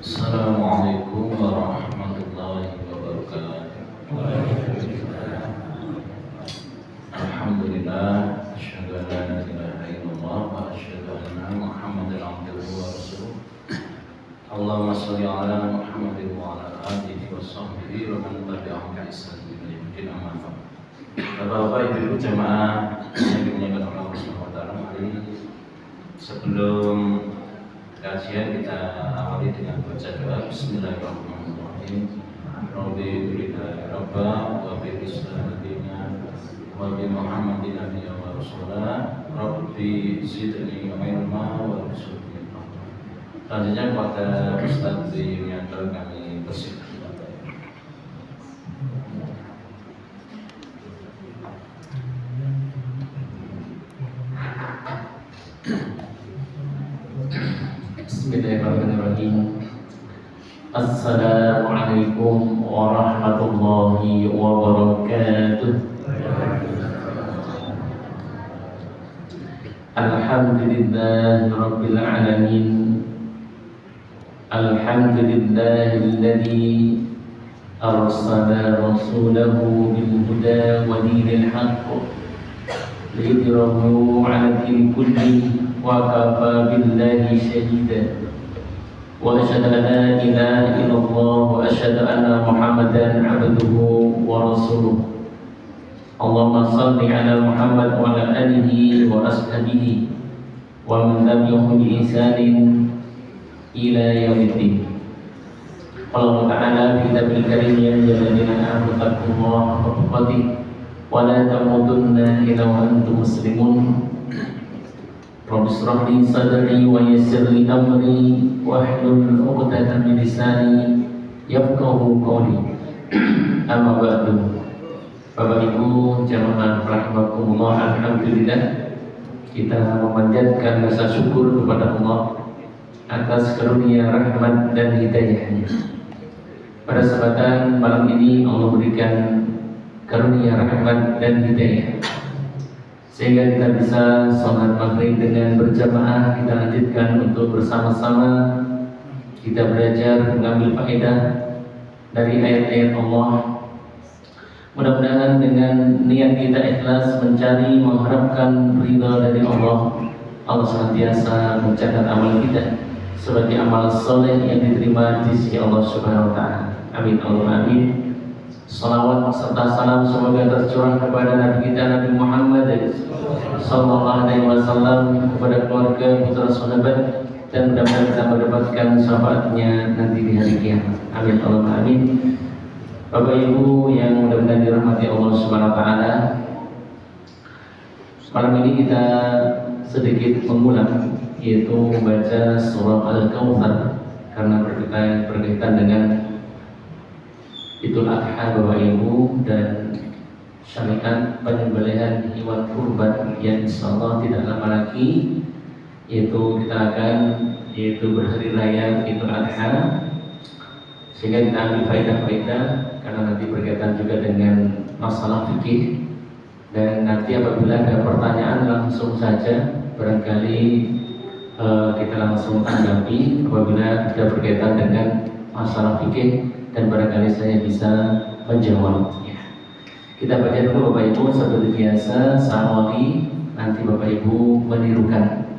Assalamualaikum warahmatullahi wabarakatuh. Alhamdulillah, asyhadu an la ilaha illallah wa asyhadu anna Muhammadan abduhu wa rasuluh. Allahumma shalli ala Muhammadin wa ala alihi wa sahbihi wa man tabi'ahum bi ihsan ila yaumil amma ba'd. Bapak Ibu jemaah yang dimuliakan Allah Subhanahu wa taala, mari sebelum kajian kita awali dengan baca doa. Bismillahirrahmanirrahim. Rabbi billahi rabba wa bi islamina wa bi Muhammadin nabiyya wa rasulah. Rabbi zidni ilma wa rzuqni fahma. Selanjutnya kepada Ustaz Yulianto kami persilakan. Bismillahirrahmanirrahim. Assalamualaikum warahmatullahi wabarakatuh. Alhamdulillahirabbil alamin. Alhamdulillahilladzi arsala rasulahu bil huda wa dinil haqq liyudhhirahu 'ala dini kullihi wa kafa billahi shahida. Wa asyhadu an la ilaha illallah wa asyhadu anna Muhammadan 'abduhu wa rasuluh. Allahumma shalli 'ala Muhammad wa 'ala alihi wa ashabihi wa man tabi'ahum bi ihsanin ila yaumiddin. Allah Ta'ala fi kitabil karim ya ayyuhalladzina amanu taqullaha haqqa tuqatih wa la tamutunna illa wa antum muslimun. Rabbi shrah li sadri wa yassir li amri wahlul 'uqdatam min lisani yafqahu qawli. Amma ba'du. Bapak Ibu jamaah rahimakumullah, alhamdulillah kita memanjatkan rasa syukur kepada Allah atas karunia rahmat dan hidayahnya. Pada kesempatan malam ini Allah berikan karunia rahmat dan hidayah sehingga kita bisa sholat maghrib dengan berjamaah. Kita lanjutkan untuk bersama-sama kita belajar mengambil faedah dari ayat-ayat Allah. Mudah-mudahan dengan niat kita ikhlas mencari mengharapkan ridha dari Allah, Allah senantiasa mencatat amal kita sebagai amal soleh yang diterima di sisi Allah Subhanahu wa taala. Amin Allahumma amin. Salawat serta salam semoga tercurah kepada Nabi kita Nabi Muhammad sallallahu alaihi wasallam, kepada keluarga, putra, sahabat, dan mudah-mudahan kita mendapatkan syafaatnya nanti di hari kiamat. Amin Allahumma amin. Bapak Ibu yang mudah-mudahan dirahmati Allah Subhanahu wa taala, malam ini kita sedikit mengulang, yaitu membaca surah Al-Kautsar karena berkaitan dengan Idul Adha Bapak Ibu dan syariat penyembelihan hewan kurban yang insyaallah tidak lama lagi yaitu kita akan berhari raya Idul Adha, sehingga kita ambil faedah-faedah karena nanti berkaitan juga dengan masalah fikih. Dan nanti apabila ada pertanyaan langsung saja, barangkali kita langsung tanggapi apabila ada berkaitan dengan masalah fikih, dan barangkali saya bisa menjawab. Kita baca dulu Bapak Ibu seperti biasa, sawali, nanti Bapak Ibu menirukan.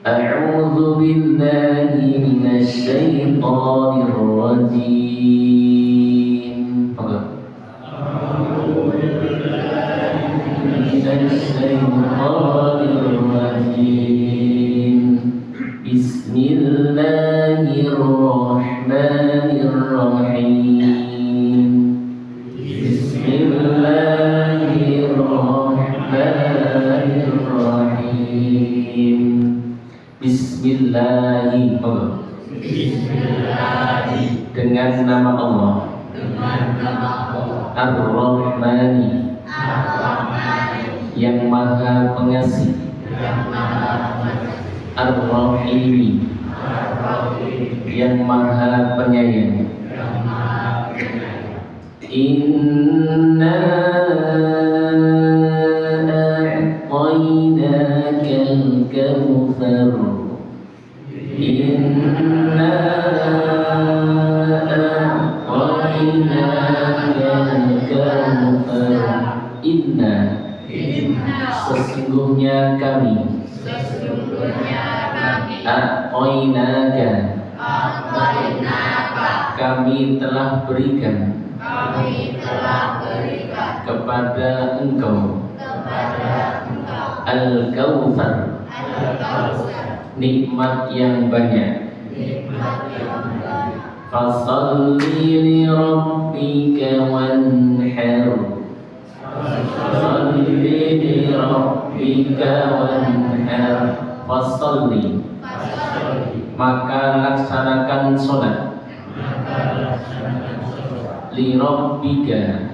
A'udzu billahi minasy syaithanir rajim. A'udzu billahi minasy syaithanir rajim. Bismillahirrahmanirrahim. Bismillahirrahmanirrahim. Bismillahi dengan nama Allah, Ar-Rahmani yang Maha Pengasih, Ar-Rahimi yang Maha Penyayang. Inna a'tainakal kautsar. Inna Sesungguhnya kami a'toinaka kami telah berikan kepada engkau al-kautsar nikmat yang banyak. Fasalli li rabbika wanhar fasalli li rabbika wanhar fasalli maka laksanakan sholat li rabbika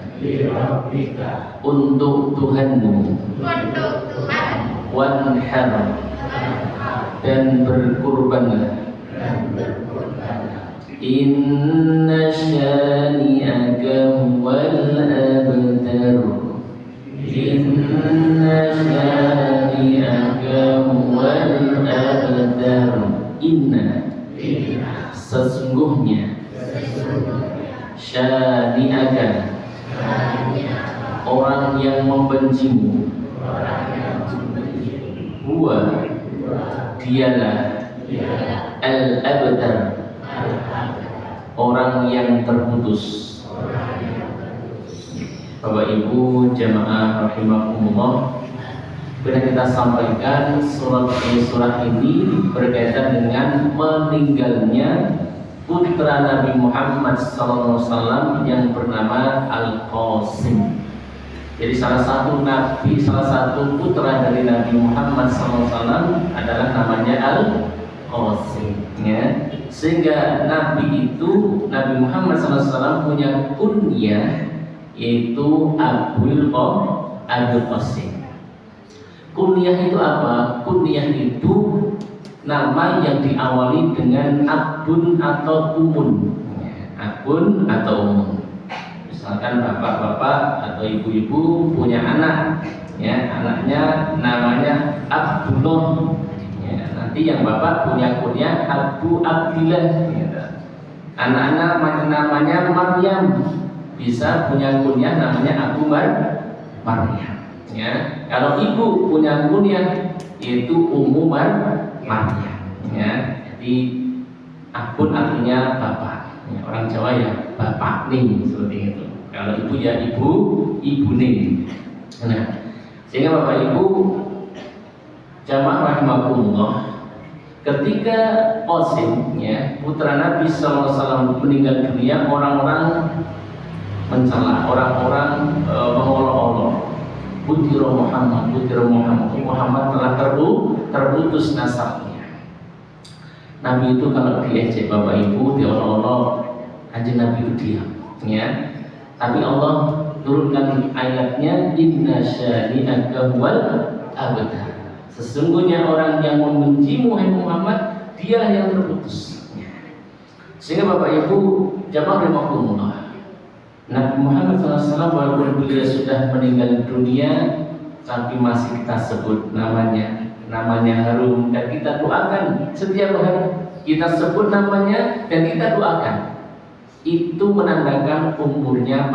untuk Tuhanmu wanhar dan berkurbanlah. Inna syani'aka huwal abtar inna syani'aka huwal abtar inna sesungguhnya syani'aka orang yang membencimu huwa dialah al-abtar orang yang terputus. Bapak Ibu jamaah rahimakumullah, sudah kita sampaikan surat ini berkaitan dengan meninggalnya putra Nabi Muhammad SAW yang bernama Al-Qasim. Jadi salah satu putra dari Nabi Muhammad SAW adalah namanya Al-Qasim, ya. Sehingga Nabi Muhammad SAW punya kunyah yaitu Abul Qasim. Kunyah itu apa? Kunyah itu nama yang diawali dengan abun atau umun. Abun atau umun. Misalkan bapak-bapak atau ibu-ibu punya anak, ya, anaknya namanya Abdullah. Ya, nanti yang bapak punya kunyah Abu Abdillah. Ya. Anak-anak namanya Maryam, bisa punya kunyah namanya Abu Maryam. Ya, kalau ibu punya kunyah yaitu Ummu Maryam. Ya, jadi Abun artinya bapak. Ya, orang Jawa ya bapak nih seperti itu. Kalau ibu ya ibu nih. Nah, sehingga bapak ibu jamaah rahimakumullah, ketika Qasim, ya, putra Nabi SAW meninggal dunia, orang-orang mencela, orang-orang mengolok-olok. Putira Muhammad telah terputus nasabnya. Nabi itu kalau diejek bapak ibu, diolok-olok, aja Nabi itu diam, ya. Tapi Allah turunkan ayatnya, inna syani'aka huwal abtar. Sesungguhnya orang yang membencimu hai Muhammad, dia yang terputus. Sehingga bapak ibu jamaah rahimakumullah, Nabi Muhammad SAW walaupun beliau sudah meninggal dunia, tapi masih kita sebut namanya harum, dan kita doakan setiap hari, kita sebut namanya dan kita doakan. Itu menandakan umurnya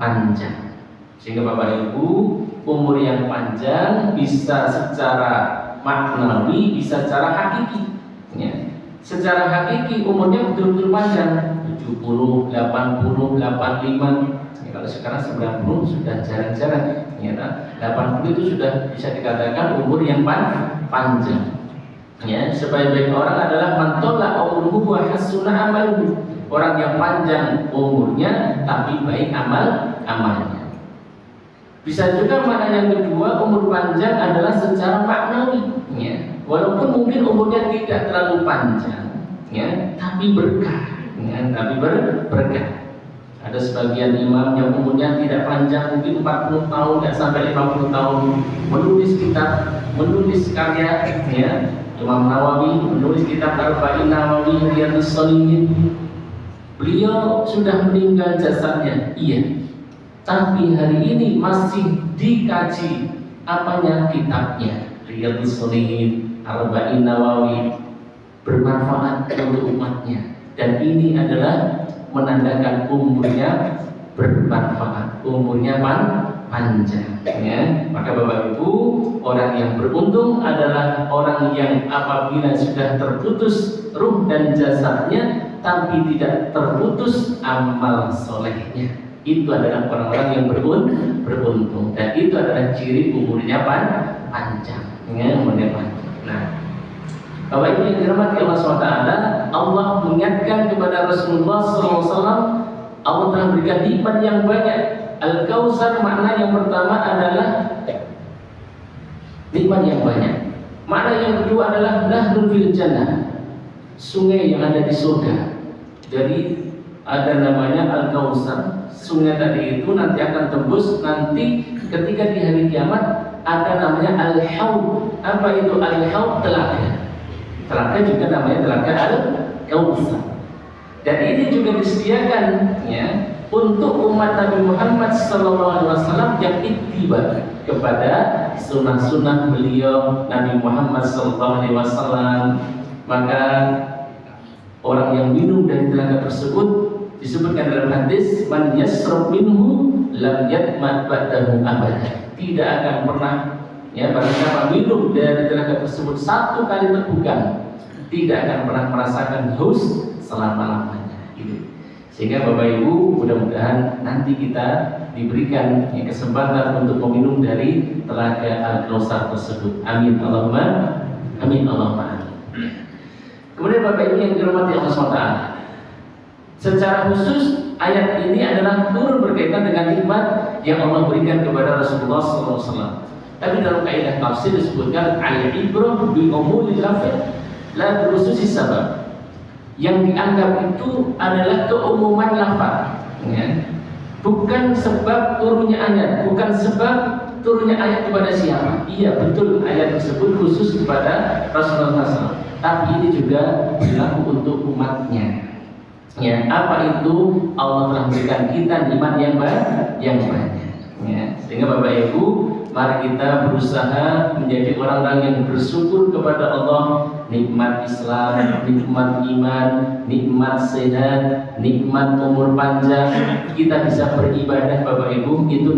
panjang. Sehingga bapak ibu, umur yang panjang bisa secara maknawi, bisa secara hakiki, ya. Secara hakiki umurnya betul-betul panjang, 70, 80, 85. Ya, kalau sekarang 90 sudah jarang-jarang, ya, 80 itu sudah bisa dikatakan umur yang panjang. Ya, sebaik-baik orang adalah mantola umruhu wa hasuna amaluhu. Orang yang panjang umurnya tapi baik amalnya. Bisa juga makna yang kedua, umur panjang adalah secara maknawi, ya. Walaupun mungkin umurnya tidak terlalu panjang, ya, tapi berkah, ya, berkah. Ada sebagian imam yang umurnya tidak panjang, mungkin 40 tahun, tidak sampai 50 tahun, menulis kitab, menulis karya, ya. Imam Nawawi menulis kitab Arba'in Nawawi Riyadhus Shalihin. Beliau sudah meninggal jasadnya, iya. Tapi hari ini masih dikaji apanya kitabnya, Riyadhus Shalihin, Arba'in Nawawi, bermanfaat untuk umatnya. Dan ini adalah menandakan umurnya bermanfaat, umurnya panjang. Ya. Maka Bapak Ibu, orang yang beruntung adalah orang yang apabila sudah terputus ruh dan jasadnya, tapi tidak terputus amal solehnya. Itu adalah orang-orang yang beruntung, dan itu adalah ciri umurnya panjang. Ya, umurnya panjang. Nah, Bapak Ibu yang dirahmati Allah SWT, Allah mengingatkan kepada Rasulullah SAW, Allah telah berikan nikmat yang banyak. Al-Kautsar makna yang pertama adalah nikmat yang banyak. Makna yang kedua adalah nahrun fil jannah, sungai yang ada di surga. Jadi ada namanya Al-Kautsar. Sungai tadi itu nanti akan tembus, nanti ketika di hari kiamat ada namanya Al-Haud. Apa itu Al-Haud? Telaga. Telaga juga namanya telaga Al-Kautsar. Dan ini juga disediakan ya untuk umat Nabi Muhammad SAW yang ittiba kepada sunnah-sunnah beliau Nabi Muhammad SAW. Maka orang yang minum dari telaga tersebut disebutkan dalam hadis, man yasrab minhu lam yatma ba'dahu abada. Tidak akan pernah ya, barang siapa minum dari telaga tersebut satu kali terbuka, tidak akan pernah merasakan haus selama-lamanya. Sehingga Bapak Ibu, mudah-mudahan nanti kita diberikan kesempatan untuk meminum dari telaga Al-Kautsar tersebut. Amin Allahumma amin Allahumma amin. Kemudian Bapak Ibu yang dirahmati Allah SWT, secara khusus ayat ini adalah turun berkaitan dengan nikmat yang Allah berikan kepada Rasulullah SAW. Tapi dalam kaidah tafsir disebutkan al-ibrah bi umumil lafz la bi khususis sabab. Yang dianggap itu adalah keumuman lafaz, ya. Bukan sebab turunnya ayat, bukan sebab turunnya ayat kepada siapa. Iya betul, ayat tersebut khusus kepada Rasulullah SAW, tapi ini juga berlaku untuk umatnya. Ya, apa itu? Allah telah berikan kita nikmat yang banyak. Ya, sehingga Bapak Ibu, mari kita berusaha menjadi orang-orang yang bersyukur kepada Allah. Nikmat Islam, nikmat iman, nikmat sehat, nikmat umur panjang, kita bisa beribadah Bapak Ibu, itu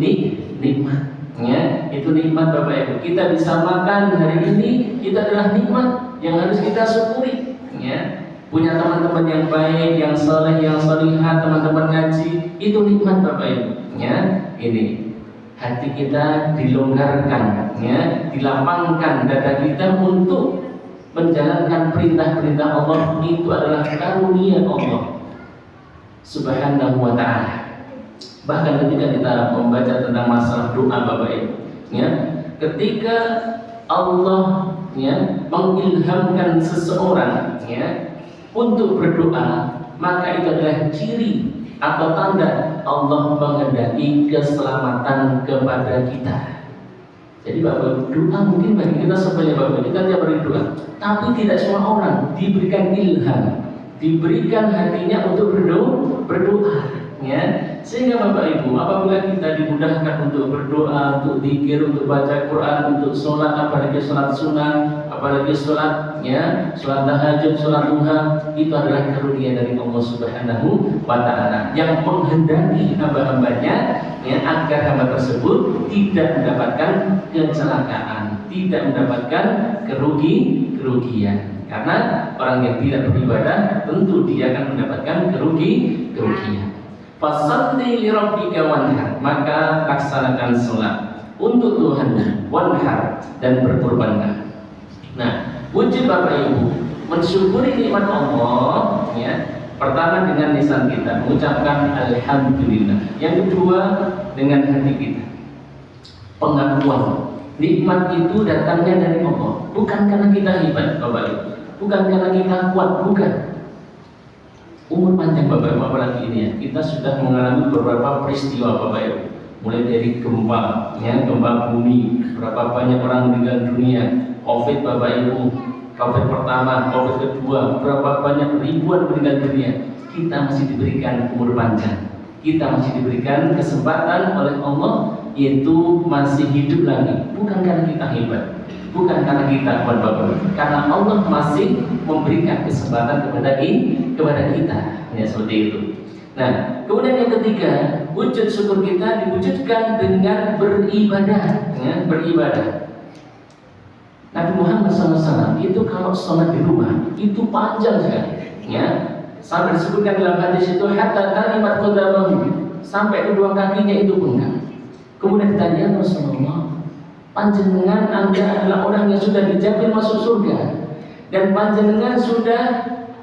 nikmat. Ya, itu nikmat Bapak Ibu. Kita bisa makan hari ini, itu adalah nikmat yang harus kita syukuri. Ya, punya teman-teman yang baik, yang soleh, yang solihah, teman-teman ngaji, itu nikmat Bapak Ibu. Ya, ini hati kita dilonggarkan, ya, dilapangkan dada kita untuk menjalankan perintah-perintah Allah, itu adalah karunia Allah Subhanahu wa ta'ala. Bahkan ketika kita membaca tentang masalah doa Bapak Ibu, ya, ketika Allah ya mengilhamkan seseorang ya untuk berdoa, maka itu adalah ciri atau tanda Allah menghendaki keselamatan kepada kita. Jadi Bapak, doa mungkin bagi kita sebenarnya Bapak, kita tiap hari doa, tapi tidak semua orang diberikan ilham, diberikan hatinya untuk berdoa, ya. Sehingga Bapak Ibu, apabila kita dimudahkan untuk berdoa, untuk zikir, untuk baca Quran, untuk sholat, apalagi sholat sunnah, apalagi sholat, ya, sholat tahajud, sholat duha, itu adalah karunia dari Allah Subhanahu wa Ta'ala yang menghendaki hamba-hambanya, ya, agar hamba tersebut tidak mendapatkan kecelakaan, tidak mendapatkan kerugian. Karena orang yang tidak beribadah tentu dia akan mendapatkan kerugian. Fasalli li rabbika wanhar, maka laksanakan sholat untuk Tuhanmu, wanhar, dan berkurbanlah. Nah, wujud Bapak Ibu mensyukuri nikmat Allah, ya. Pertama dengan lisan kita mengucapkan alhamdulillah. Yang kedua dengan hati kita, pengakuan nikmat itu datangnya dari Allah, bukan karena kita hebat Bapak Ibu, bukan karena kita kuat, bukan. Umur panjang Bapak Ibu, apalagi ini ya, kita sudah mengalami beberapa peristiwa Bapak Ibu, mulai dari gempa, ya, gempa bumi, berapa banyak orang meninggal dunia, COVID Bapak Ibu, COVID pertama, COVID kedua, berapa banyak ribuan meninggal dunia. Kita masih diberikan umur panjang, kita masih diberikan kesempatan oleh Allah, yaitu masih hidup lagi, bukan karena kita hebat, bukan karena kita kuat Bapak, karena Allah masih memberikan kesempatan kepada kita, ya, seperti itu. Nah, kemudian yang ketiga, wujud syukur kita diwujudkan dengan beribadah, ya, beribadah. Nabi Muhammad SAW itu kalau sholat di rumah itu panjang sekali, ya. Sampai disebutkan dalam hadis itu hatta kalimat qadamahu, sampai kedua kakinya itu bengkak. Kemudian ditanya Rasulullah, panjenengan Anda adalah orang yang sudah dijamin masuk surga dan panjenengan sudah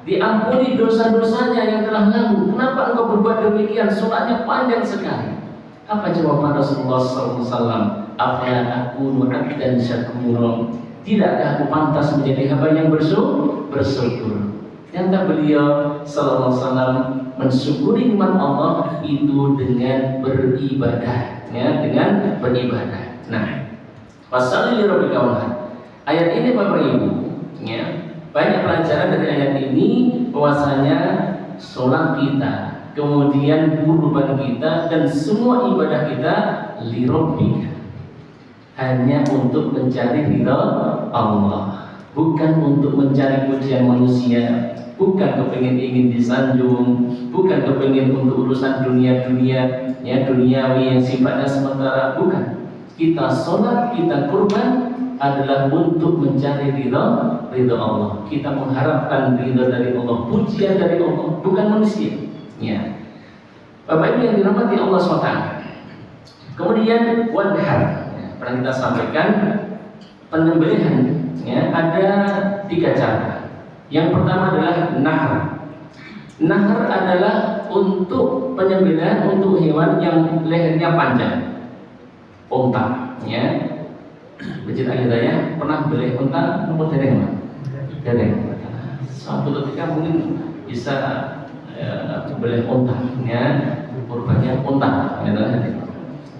diampuni dosa-dosanya yang telah lalu. Kenapa engkau berbuat demikian? Sholatnya panjang sekali. Apa jawaban Rasulullah SAW? Afala akunu abdan syakuran? Tidakkah aku pantas menjadi hamba yang bersyukur? Ternyata beliau Sallallahu Alaihi Wasallam mensyukuri nikmat Allah itu dengan beribadah, ya, dengan beribadah. Nah, wassalli lirabbika wanhar. Ayat ini Bapak Ibu, ya, banyak pelajaran dari ayat ini bahwasanya sholat kita, kemudian kurban kita dan semua ibadah kita lirabbika, hanya untuk mencari ridha Allah, bukan untuk mencari pujian manusia, bukan kepingin ingin disanjung, bukan kepingin untuk urusan dunia, ya, duniawi yang sifatnya sementara, bukan. Kita sholat, kita kurban adalah untuk mencari ridha Allah. Kita mengharapkan ridha dari Allah, pujian dari Allah, bukan manusia, ya. Bapak Ibu yang dirahmati Allah SWT. Kemudian wanhar, pernah kita sampaikan penyembelihan, ya, ada 3 cara. Yang pertama adalah nahar. Nahar adalah untuk penyembelihan untuk hewan yang lehernya panjang, unta, ya. Masjid Al-Hidayah pernah beli unta nomor dereng, suatu ketika mungkin bisa beli unta, ya, kurbannya unta, ya.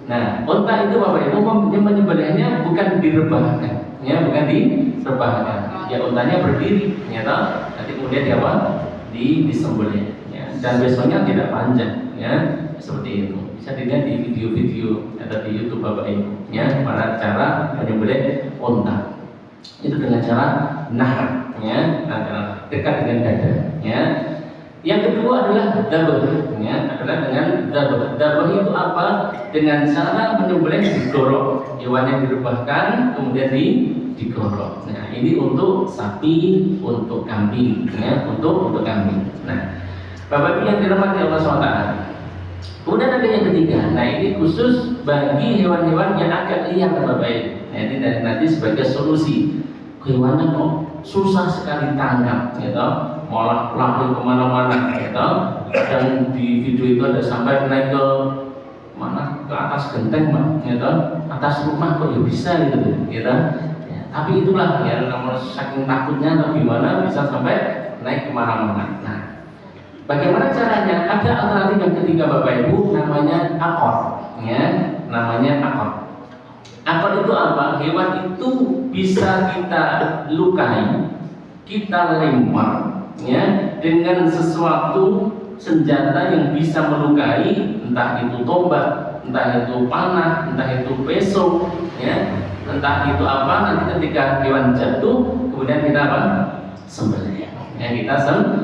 Nah, unta itu Bapak Ibu menyembelihnya bukan direbahkan, ya, bukan direbahkan. Ya, untanya berdiri, ya, nanti kemudian dia disembelih, ya. Dan besoknya tidak panjang, ya, seperti itu. Bisa dilihat di video-video ada di YouTube Bapak Ibu, ya, pada cara menyembelih unta. Itu dengan cara nahar, ya, dekat dengan dada, ya. Yang kedua adalah dabah, ya, adalah dengan dabah. Dabah itu apa? Dengan cara menyembelih digorok, hewan yang direbahkan kemudian digorok. Nah, ini untuk sapi, untuk kambing, ya, untuk kambing. Nah, Bapak Ibu yang dirahmati Allah SWT. Kemudian ada yang ketiga. Nah, ini khusus bagi hewan-hewan yang agak liar, Bapak Ibu. Nah, ini nanti sebagai solusi. Hewannya kok susah sekali tangkap, gitu, malah lari kemana-mana, gitu. Dan di video itu ada sampai naik ke mana, ke atas genteng, gitu, atas rumah kok ya bisa, gitu. Ya, tapi itulah, ya, namun saking takutnya atau gimana bisa sampai naik kemana-mana. Nah, bagaimana caranya? Ada alternatif yang ketiga Bapak Ibu, namanya akor, ya, namanya akor. Akor itu apa? Hewan itu bisa kita lukai, kita lempar, ya, dengan sesuatu senjata yang bisa melukai, entah itu tombak, entah itu panah, entah itu pisau, ya, entah itu apa. Nanti ketika hewan jatuh, kemudian kita apa? Sembelih, ya, kita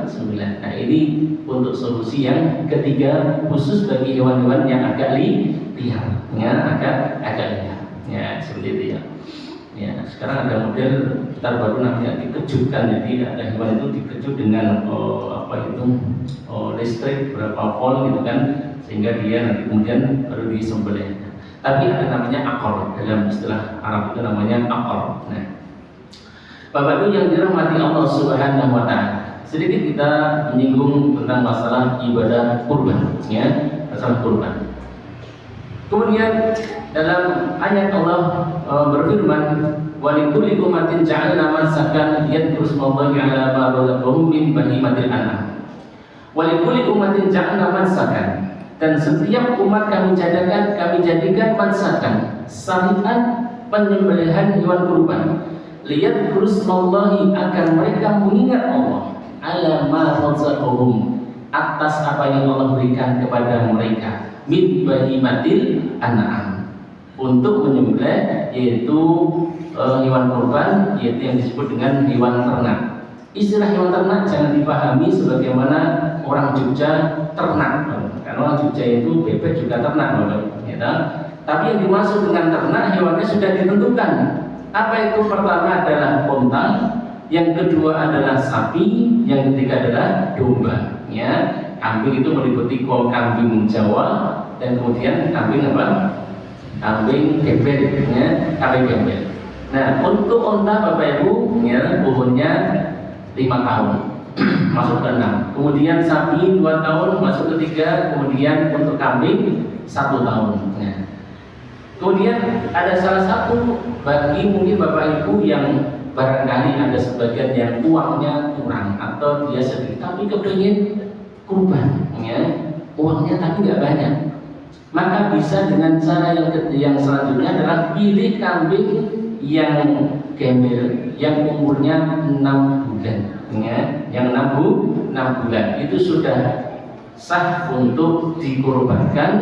sembelih. Nah, ini untuk solusi yang ketiga khusus bagi hewan-hewan yang agak liar, ya, agak liar. Ya, seperti itu, ya. Ya, sekarang ada model terbaru namanya dikejutkan. Jadi ada hewan itu dikejut dengan listrik berapa volt, gitu kan, sehingga dia nanti kemudian baru disembelih. Tapi ada namanya akor, dalam istilah Arab itu namanya akor. Nah, Bapak Ibu yang dirahmati Allah Subhanahu wa Ta'ala, sedikit kita menyinggung tentang masalah ibadah kurban, ya, masalah kurban. Kemudian dalam ayat Allah berfirman, "Walikulli ummatin ja'alna mansakan yadhkuru smallahi 'ala ma razaqahum min bahimatil an'am." Walikulli ummatin ja'alna mansakan, dan setiap umat kami jadikan mansakan, syariat penyembelihan hewan kurban. Liyadhkuru smallahi, agar mereka mengingat Allah, 'ala ma razaqahum, atas apa yang Allah berikan kepada mereka, min bahimatil an'am, untuk menyembelih, yaitu hewan kurban, yaitu yang disebut dengan hewan ternak. Istilah hewan ternak jangan dipahami sebagaimana orang Jogja ternak, Karena orang Jogja itu bebek juga ternak, ya. Tapi yang dimaksud dengan ternak hewannya sudah ditentukan. Apa itu? Pertama adalah unta, yang kedua adalah sapi, yang ketiga adalah domba. Ya, kambing itu meliputi kambing Jawa dan kemudian kambing apa? Kambing gembel, ya, kambing gembel. Nah, untuk unta Bapak Ibu, ya, umurnya 5 tahun, masuk ke 6. Kemudian sapi 2 tahun, masuk ke 3. Kemudian untuk kambing 1 tahun. Ya. Kemudian ada salah satu bagi mungkin Bapak Ibu yang barangkali ada sebagian yang uangnya kurang atau dia sedikit tapi kepingin kurban, ya, uangnya tapi nggak banyak, maka bisa dengan cara yang selanjutnya adalah pilih kambing yang gembel yang umurnya 6 bulan, ya, yang 6 bulan itu sudah sah untuk dikorbankan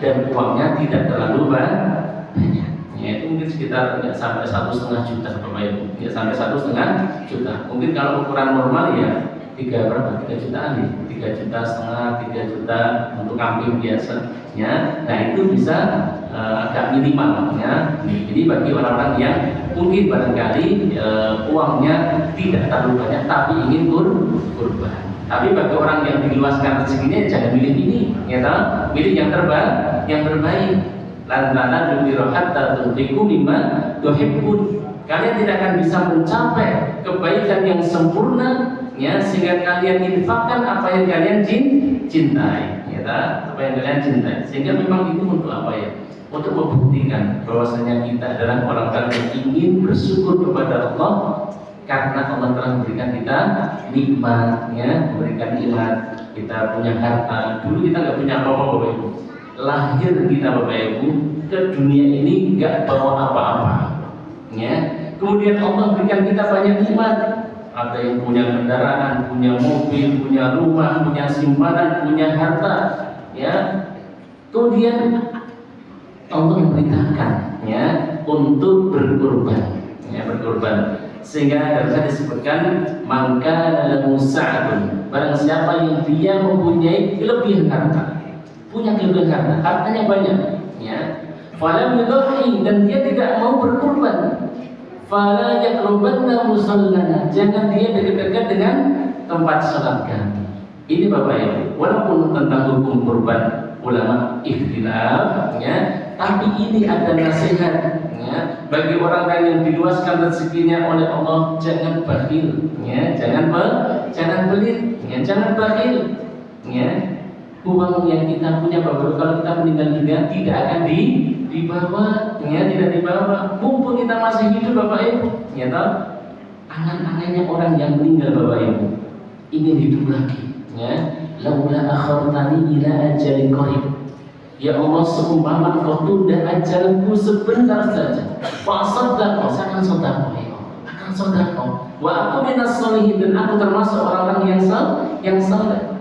dan uangnya tidak terlalu banyak. Ya, itu mungkin sekitar nggak sampai 1,5 juta Bapak Ibu, ya, sampai 1,5 juta. Mungkin kalau ukuran normal ya 3 jutaan nih, 3,5 juta, 3 juta untuk kambing biasa. Ya, nah itu bisa agak minimal, ya. Jadi bagi orang-orang yang mungkin barangkali uangnya tidak terlalu banyak tapi ingin kurban. Tapi bagi orang yang diluaskan rezekinya jangan milih ini, ya, milih yang terbaik. Lantaran hatta tunfiqu mimma tuhibbun. Kalian tidak akan bisa mencapai kebaikan yang sempurna, ya, sehingga kalian infakkan apa yang kalian cintai, ya, apa yang kalian cintai. Sehingga memang itu untuk apa, ya? Untuk membuktikan bahwasanya kita adalah orang-orang yang ingin bersyukur kepada Allah karena Allah telah memberikan kita nikmat, ya, memberikan nikmat. Kita punya harta. Dulu kita nggak punya apa-apa, Bapak Ibu. Lahir kita Bapak Ibu ke dunia ini nggak bawa apa-apa, ya. Kemudian Allah berikan kita banyak nikmat. Ada yang punya kendaraan, punya mobil, punya rumah, punya simpanan, punya harta, ya. Kemudian Allah memerintahkan, ya, untuk berkorban, ya, berkorban. Sehingga harusnya disebutkan maka lahu sa'atun, barang siapa yang dia mempunyai kelebihan harta, punya kelebihan hartanya banyak, ya, falam yudhi, dan dia tidak mau berkorban, fala yaqrubanna musallana, jangan dia dekat-dekat dengan tempat salat kami. Ini Bapak Ibu, walaupun tentang hukum kurban ulama ikhtilaf, ya, tapi ini ada nasihat, ya, bagi orang yang diluaskan rezekinya oleh Allah, jangan bakhil, ya, jangan pelit, ya, jangan bakhil, ya. Uang yang kita punya Bapak, kalau kita meninggal dunia tidak akan dibawa, ya, tidak dibawa. Mumpung kita masih hidup Bapak Ibu, ya, tahu angan-angannya orang yang meninggal Bapak Ibu ingin hidup lagi, ya. Laula akhartani ila ajalin qarib, ya Allah, seumpama Engkau tunda ajalku sebentar saja, fasadaqo, saya akan sedekah, ya, akan sedekah. Wa aku minas sholihin, dan aku termasuk orang-orang yang saleh.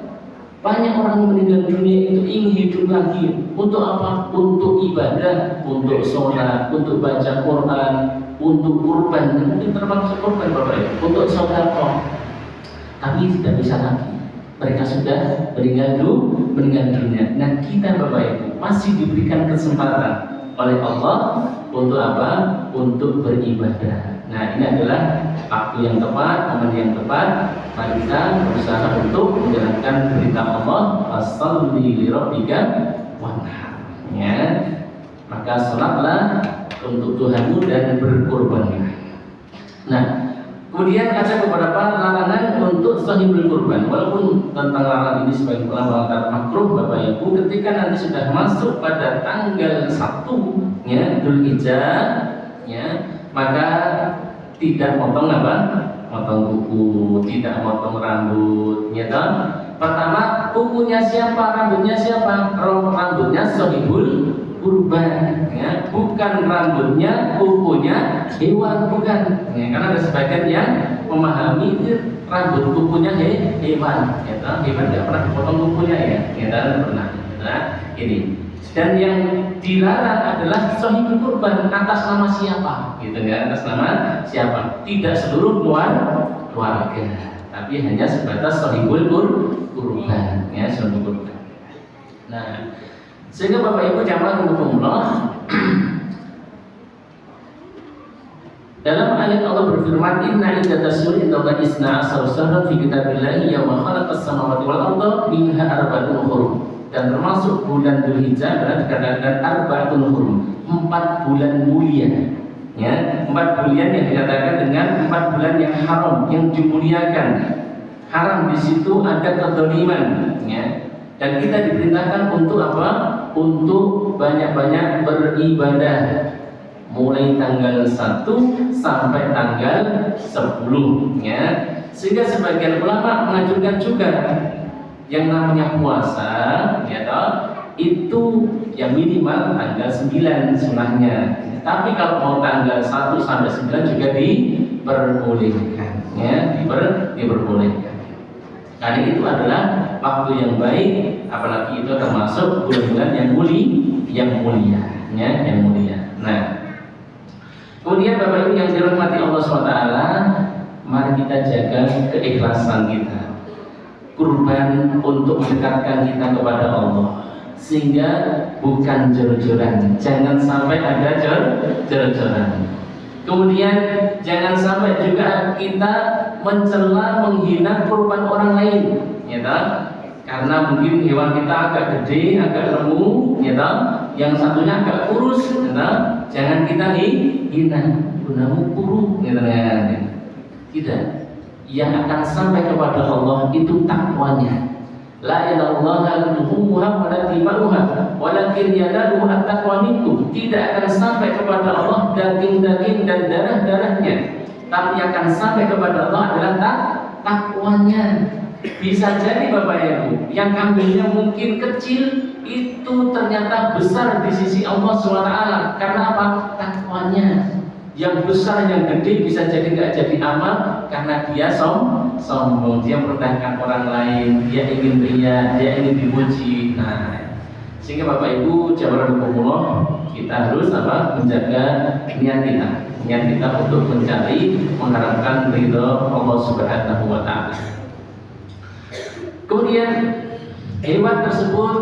Banyak orang yang meninggal dunia itu ingin hidup lagi. Untuk apa? Untuk ibadah, untuk sholat, untuk baca Quran, untuk kurban. Mungkin termasuk kurban Bapak Ibu, untuk sedekah. Tapi tidak bisa lagi. Mereka sudah meninggal dunia. Nah, kita Bapak Ibu masih diberikan kesempatan oleh Allah untuk apa? Untuk beribadah. Nah, ini adalah waktu yang tepat, momen yang tepat. Mari kita berusaha untuk menjalankan perintah Allah, fasholli li rabbika wanhar, ya. Maka salatlah untuk Tuhanmu dan berkorbanlah. Nah, kemudian ada beberapa larangan untuk sahibul kurban. Walaupun tentang larangan ini sebagai ulama mengatakan makruh Bapak Ibu, ketika nanti sudah masuk pada tanggal 1, ya, Dzulhijjah, ya, maka tidak motong apa? Motong kuku, tidak motong rambut, ya toh? Pertama, kukunya siapa, rambutnya siapa? Rambutnya sahibul kurban, ya, bukan rambutnya, kukunya hewan, bukan, ya, karena ada sebagian yang memahami rambut kukunya hewan, ya toh? Hewan tidak pernah dipotong kukunya, ya tidak pernah. Nah, ini. Dan yang dilarang adalah sahibul kurban, atas nama siapa, gitu, ya, atas nama siapa. Tidak seluruh keluarga, tapi hanya sebatas sahibul kurban, ya, sahibul kurban. Nah, sehingga Bapak Ibu jamaah rahimakumullah, dalam ayat Allah berfirman, Inna iddatas syuhuri indallahi isna asara syahran fi kitabillahi yauma khalaqas samawati wal arda minha arba'atun hurum. Dan termasuk bulan Dzulhijjah adalah dikatakan arba'atun hurum, 4 bulan mulia. Ya, 4 bulan yang dikatakan dengan 4 bulan yang haram, yang dimuliakan. Haram di situ ada kedzaliman, ya. Dan kita diperintahkan untuk apa? Untuk banyak-banyak beribadah. Mulai tanggal 1 sampai tanggal 10, ya. Sehingga sebagian ulama menganjurkan juga yang namanya puasa, ya toh, itu yang minimal tanggal 9 sunahnya. Tapi kalau mau tanggal 1 sampai 9 juga diperbolehkan, ya, diperbolehkan. Karena itu adalah waktu yang baik, apalagi itu termasuk bulan-bulan yang mulia, ya, yang mulia. Nah, kemudian Bapak Ibu yang dirahmati Allah SWT, mari kita jaga keikhlasan kita, kurban untuk mendekatkan kita kepada Allah, sehingga bukan jor-joran. Jangan sampai ada jor-joran. Kemudian jangan sampai juga kita mencela, menghina kurban orang lain, ya toh? Karena mungkin hewan kita agak gede, agak remuk, ya toh? Yang satunya agak kurus, ya toh? Jangan kita hina, gunamu kurus, gitu kan? Tidak. Yang akan sampai kepada Allah itu takwanya. La ilaha illallah wa la dima'uha walakin yanaluhu at-taqwa minkum. Tidak akan sampai kepada Allah daging-daging dan darah-darahnya, tapi akan sampai kepada Allah adalah takwanya. Bisa jadi Bapak Ibu, yang kambingnya mungkin kecil itu ternyata besar di sisi Allah SWT. Karena apa? Takwanya. Yang besar, yang gede bisa jadi nggak jadi amal karena dia sombong, dia merendahkan orang lain, dia ingin ria, dia ingin dipuji. Nah, sehingga Bapak Ibu jamaah rahimakumullah, kita harus apa? Menjaga niat kita untuk mengharapkan ridho Allah Subhanahu wa Ta'ala. Kemudian hewan tersebut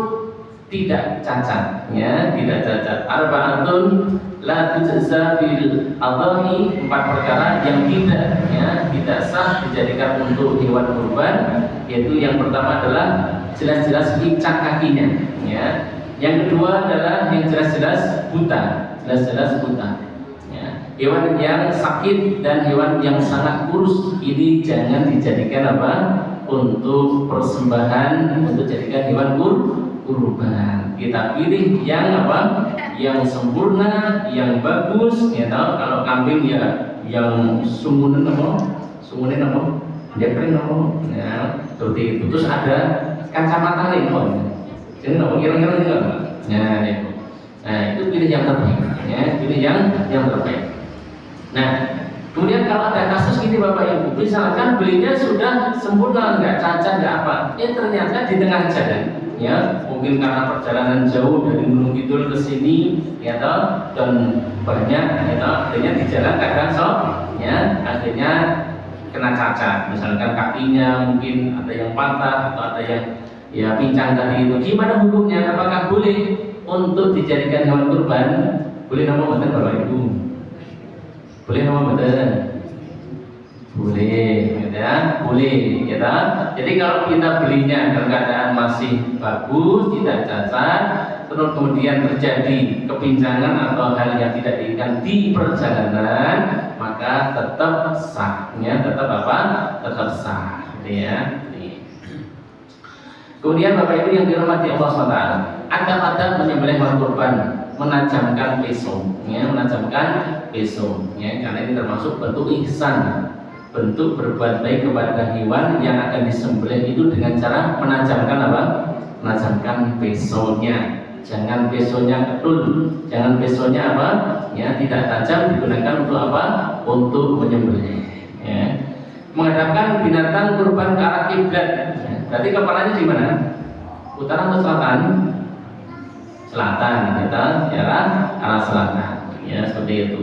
tidak cacat, ya, tidak cacat. Arba'atun la tujza fil adhahi, 4 perkara yang tidak sah dijadikan untuk hewan kurban, yaitu yang pertama adalah jelas-jelas cicak kakinya, ya. Yang kedua adalah yang jelas-jelas buta, ya. Hewan yang sakit dan hewan yang sangat kurus ini jangan dijadikan apa? Untuk persembahan, untuk jadikan hewan kurban. Kita pilih yang apa? Yang sempurna, yang bagus, ya tahu. Kalau kambing ya yang sumunen apa? Jepring apa? Ya, seperti itu. Terus ada kacamata nih, jadi apa? Kira-kira enggak? Ya, itu. Nah, itu pilih yang terbaik, ya, pilih yang terbaik. Nah, kemudian kalau ada kasus gini Bapak Ibu, misalkan belinya sudah sempurna, nggak cacat, nggak apa, ternyata di tengah jalan, ya, mungkin karena perjalanan jauh dari Gunung Kidul ke sini, ya toh, dan banyak, ya toh, akhirnya di jalan kadang ya, akhirnya kena cacat, misalkan kakinya mungkin ada yang patah atau ada yang ya pincang tadi itu. Gimana hukumnya? Apakah boleh untuk dijadikan hewan kurban? Boleh nama betul Bapak Ibu? Boleh nama betul? Boleh, ya, boleh, ya. Jadi kalau kita belinya dalam keadaan masih bagus, tidak cacat, terus kemudian terjadi kepincangan atau hal yang tidak diinginkan di perjalanan, maka tetap sahnya, tetap apa? Tetap sah, ya. Kemudian Bapak Ibu yang dirahmati Allah SWT, ada menyembelih hewan kurban, menajamkan pisau, ya, karena ini termasuk bentuk ihsan, bentuk berbuat baik kepada hewan yang akan disembelih itu dengan cara menajamkan apa? Menajamkan pisaunya. Jangan pisaunya ketul, jangan pisaunya apa? Ya, tidak tajam, digunakan untuk apa? Untuk menyembelih. Ya. Menghadapkan binatang kurban ke arah kiblat. Ya. Berarti kepalanya di mana? Utara atau selatan? Selatan, kita arah selatan. Ya, seperti itu.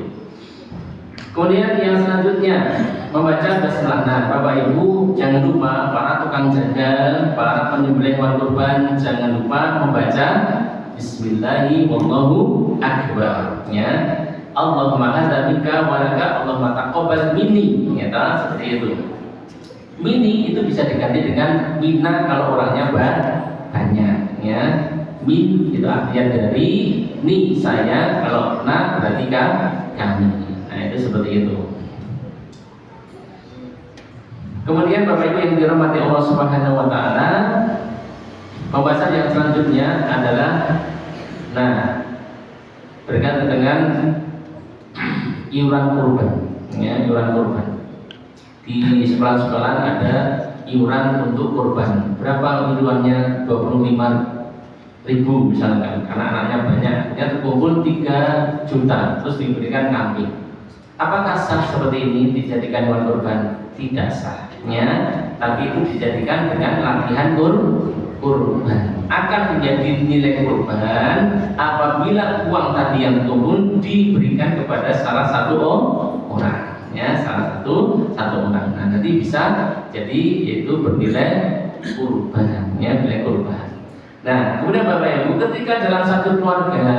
Kemudian yang selanjutnya membaca basmalah. Nah, Bapak Ibu jangan lupa, para tukang jagal, para penyembelih hewan kurban, jangan lupa membaca Bismillahirrahmanirrahim, wallahu akbar. Ya, Allahumma hadza bika wa laka, Allahumma taqabbal minni. Ya, seperti itu. Mini itu bisa diganti dengan mina kalau orangnya banyak. Ya, min itu artinya dari, ni saya, kalau na berarti kami. Nah, itu seperti itu. Kemudian Bapak Ibu yang dirahmati Allah Subhanahu wa taala, pembahasan yang selanjutnya adalah berkaitan dengan iuran kurban. Ya, iuran kurban. Di sekolah-sekolah ada iuran untuk kurban. Berapa iurannya? 25.000 misalkan, karena anaknya banyak, ya terkumpul 3 juta, terus diberikan kambing. Apakah sah seperti ini dijadikan hewan kurban? Tidak sah, ya. Tapi itu dijadikan dengan latihan kurban. Akan menjadi nilai kurban apabila uang tadi yang terkumpul diberikan kepada salah satu orang, ya, salah satu orang. Nah, nanti bisa jadi yaitu bernilai kurban, ya, nilai kurban. Nah, kemudian Bapak Ibu, ketika dalam satu keluarga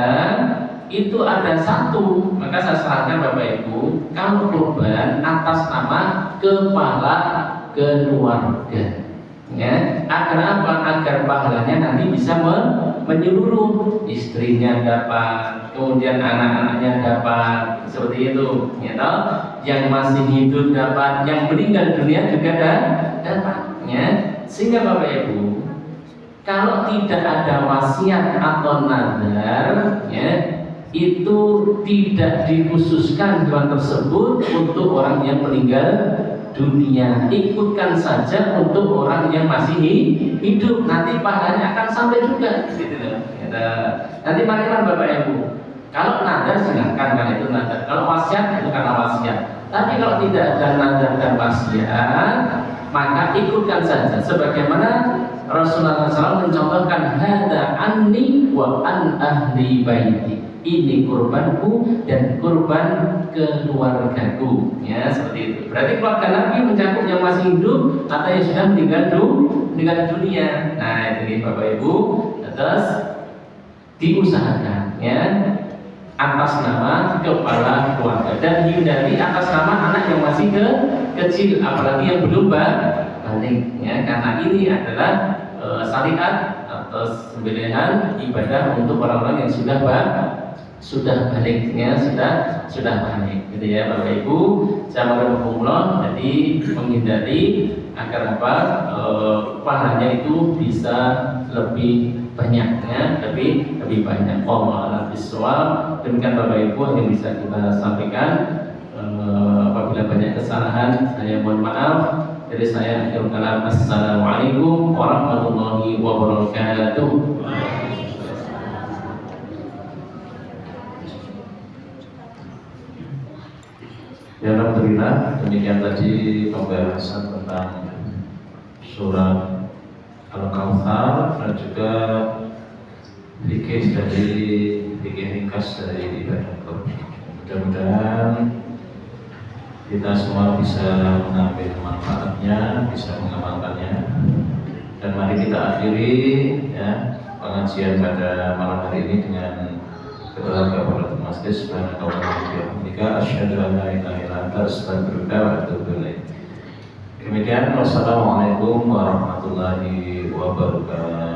itu ada satu, maka saya sarankan Bapak Ibu, kalau kurban atas nama kepala keluarga, ya, agar apa? Agar pahalanya nanti bisa menyeluruh, istrinya dapat, kemudian anak-anaknya dapat, seperti itu, ya toh? Yang masih hidup dapat, yang meninggal dunia juga dapat, ya. Sehingga Bapak Ibu, kalau tidak ada wasiat atau nadar, ya, itu tidak dikhususkan hewan tersebut untuk orang yang meninggal dunia. Ikutkan saja untuk orang yang masih hidup, nanti pahalanya akan sampai juga, gitu loh. Nanti bagaimana Bapak Ibu? Kalau nadar silakan, karena itu nadar. Kalau wasiat itu karena wasiat. Tapi kalau tidak ada nadar dan wasiat, maka ikutkan saja. Sebagaimana Rasulullah SAW mencontohkan, hada anni wa an ahli baiti. Ini kurbanku dan kurban keluargaku, ya, seperti itu. Berarti keluarga Nabi mencakup yang masih hidup atau yang sudah meninggal dunia. Nah, itu nih Bapak Ibu, terus diusahakan, ya, atas nama kepala keluarga, dan hindari atas nama anak yang masih kecil, apalagi yang belum balik, ya, karena ini adalah syariat atau sembelihan ibadah untuk orang-orang yang sudah balik, ya, sudah balik, gitu ya Bapak Ibu. Jazakumullah, jadi menghindari agar apa, pahalanya itu bisa lebih banyak, ya, lebih banyak. Wallahu a'lam. Demikian Bapak Ibu yang bisa kita sampaikan. Apabila banyak kesalahan, saya mohon maaf. Dari saya akhirul kalam, assalamualaikum warahmatullahi wabarakatuh. Ya, alhamdulillah, demikian tadi pembahasan tentang surat Al-Kautsar dan juga fikih ringkas dari ibadah kurban. Mudah-mudahan kita semua bisa mengambil manfaatnya, bisa mengamalkannya. Dan mari kita akhiri, ya, pengajian pada malam hari ini dengan kepada kafaratul majlis. Subhanallah wa bihamdika, asyhadu an la ilaha illa anta, astaghfiruka wa atubu ilaik. Demikian, wassalamualaikum warahmatullahi wabarakatuh.